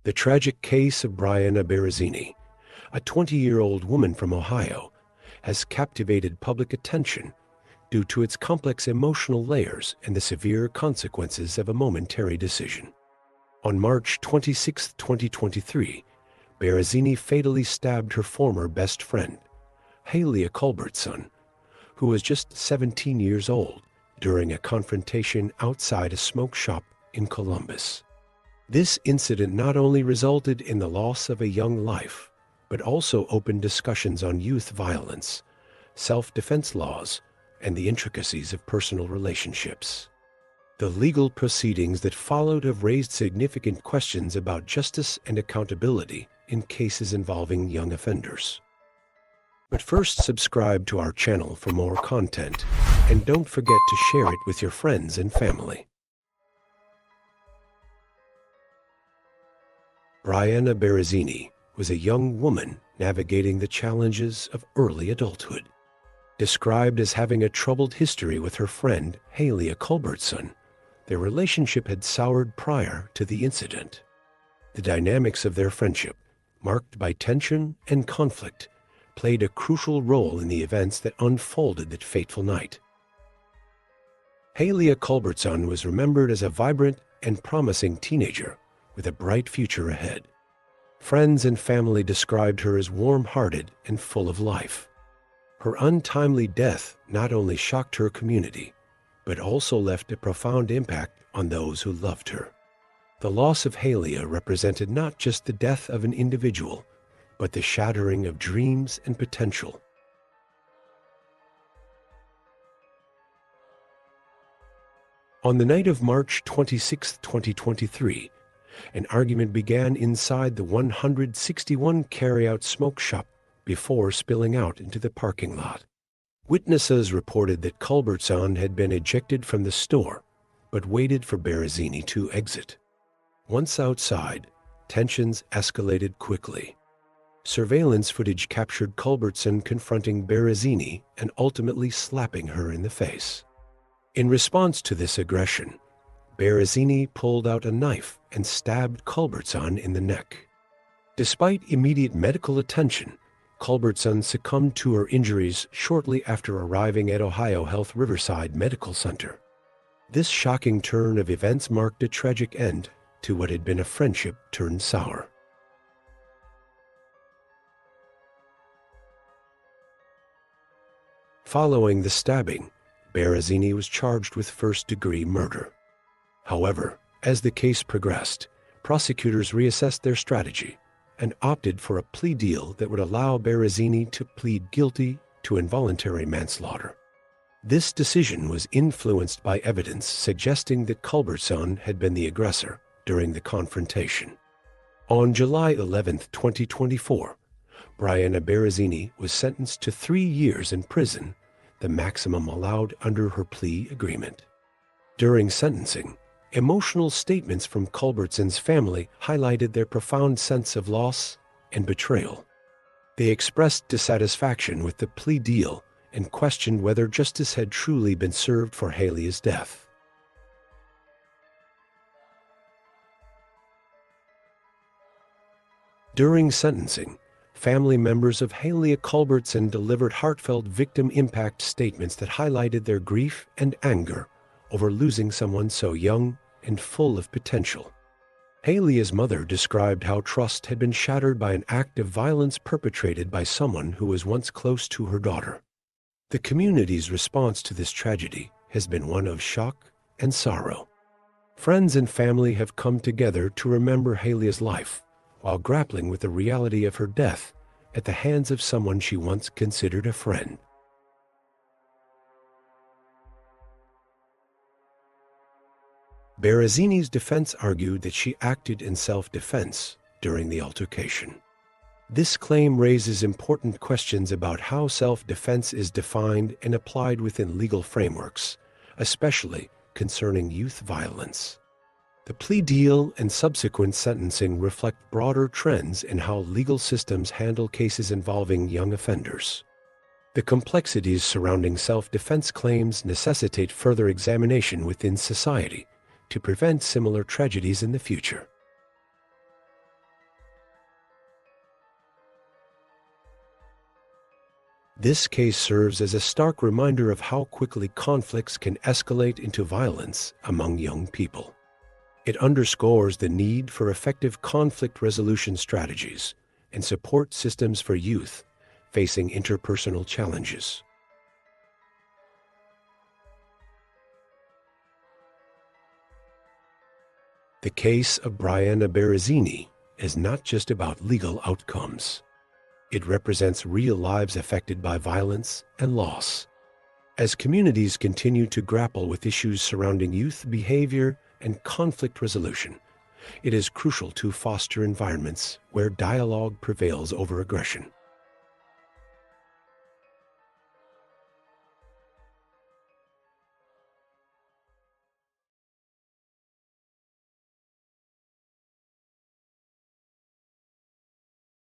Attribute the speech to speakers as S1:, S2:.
S1: The tragic case of Bryanna Barozzini, a 20-year-old woman from Ohio, has captivated public attention due to its complex emotional layers and the severe consequences of a momentary decision. On March 26, 2023, Barozzini fatally stabbed her former best friend, Halia Culbertson, who was just 17 years old, during a confrontation outside a smoke shop in Columbus. This incident not only resulted in the loss of a young life, but also opened discussions on youth violence, self-defense laws, and the intricacies of personal relationships. The legal proceedings that followed have raised significant questions about justice and accountability in cases involving young offenders. But first, subscribe to our channel for more content, and don't forget to share it with your friends and family. Bryanna Barozzini was a young woman navigating the challenges of early adulthood. Described as having a troubled history with her friend Halia Culbertson, their relationship had soured prior to the incident. The dynamics of their friendship, marked by tension and conflict, played a crucial role in the events that unfolded that fateful night. Halia Culbertson was remembered as a vibrant and promising teenager with a bright future ahead. Friends and family described her as warm-hearted and full of life. Her untimely death not only shocked her community, but also left a profound impact on those who loved her. The loss of Halia represented not just the death of an individual, but the shattering of dreams and potential. On the night of March 26, 2023, an argument began inside the 161 carry-out smoke shop before spilling out into the parking lot. Witnesses reported that Culbertson had been ejected from the store, but waited for Barozzini to exit. Once outside, tensions escalated quickly. Surveillance footage captured Culbertson confronting Barozzini and ultimately slapping her in the face. In response to this aggression, Barozzini pulled out a knife and stabbed Culbertson in the neck. Despite immediate medical attention, Culbertson succumbed to her injuries shortly after arriving at Ohio Health Riverside Medical Center. This shocking turn of events marked a tragic end to what had been a friendship turned sour. Following the stabbing, Barozzini was charged with first-degree murder. However, as the case progressed, prosecutors reassessed their strategy and opted for a plea deal that would allow Barozzini to plead guilty to involuntary manslaughter. This decision was influenced by evidence suggesting that Culbertson had been the aggressor during the confrontation. On July 11, 2024, Bryanna Barozzini was sentenced to 3 years in prison, the maximum allowed under her plea agreement. During sentencing, emotional statements from Culbertson's family highlighted their profound sense of loss and betrayal. They expressed dissatisfaction with the plea deal and questioned whether justice had truly been served for Halia's death. During sentencing, family members of Halia Culbertson delivered heartfelt victim impact statements that highlighted their grief and anger over losing someone so young and full of potential. Halia's mother described how trust had been shattered by an act of violence perpetrated by someone who was once close to her daughter. The community's response to this tragedy has been one of shock and sorrow. Friends and family have come together to remember Halia's life, while grappling with the reality of her death at the hands of someone she once considered a friend. Barozzini's defense argued that she acted in self-defense during the altercation. This claim raises important questions about how self-defense is defined and applied within legal frameworks, especially concerning youth violence. The plea deal and subsequent sentencing reflect broader trends in how legal systems handle cases involving young offenders. The complexities surrounding self-defense claims necessitate further examination within society to prevent similar tragedies in the future. This case serves as a stark reminder of how quickly conflicts can escalate into violence among young people. It underscores the need for effective conflict resolution strategies and support systems for youth facing interpersonal challenges. The case of Bryanna Barozzini is not just about legal outcomes. It represents real lives affected by violence and loss. As communities continue to grapple with issues surrounding youth behavior and conflict resolution, it is crucial to foster environments where dialogue prevails over aggression.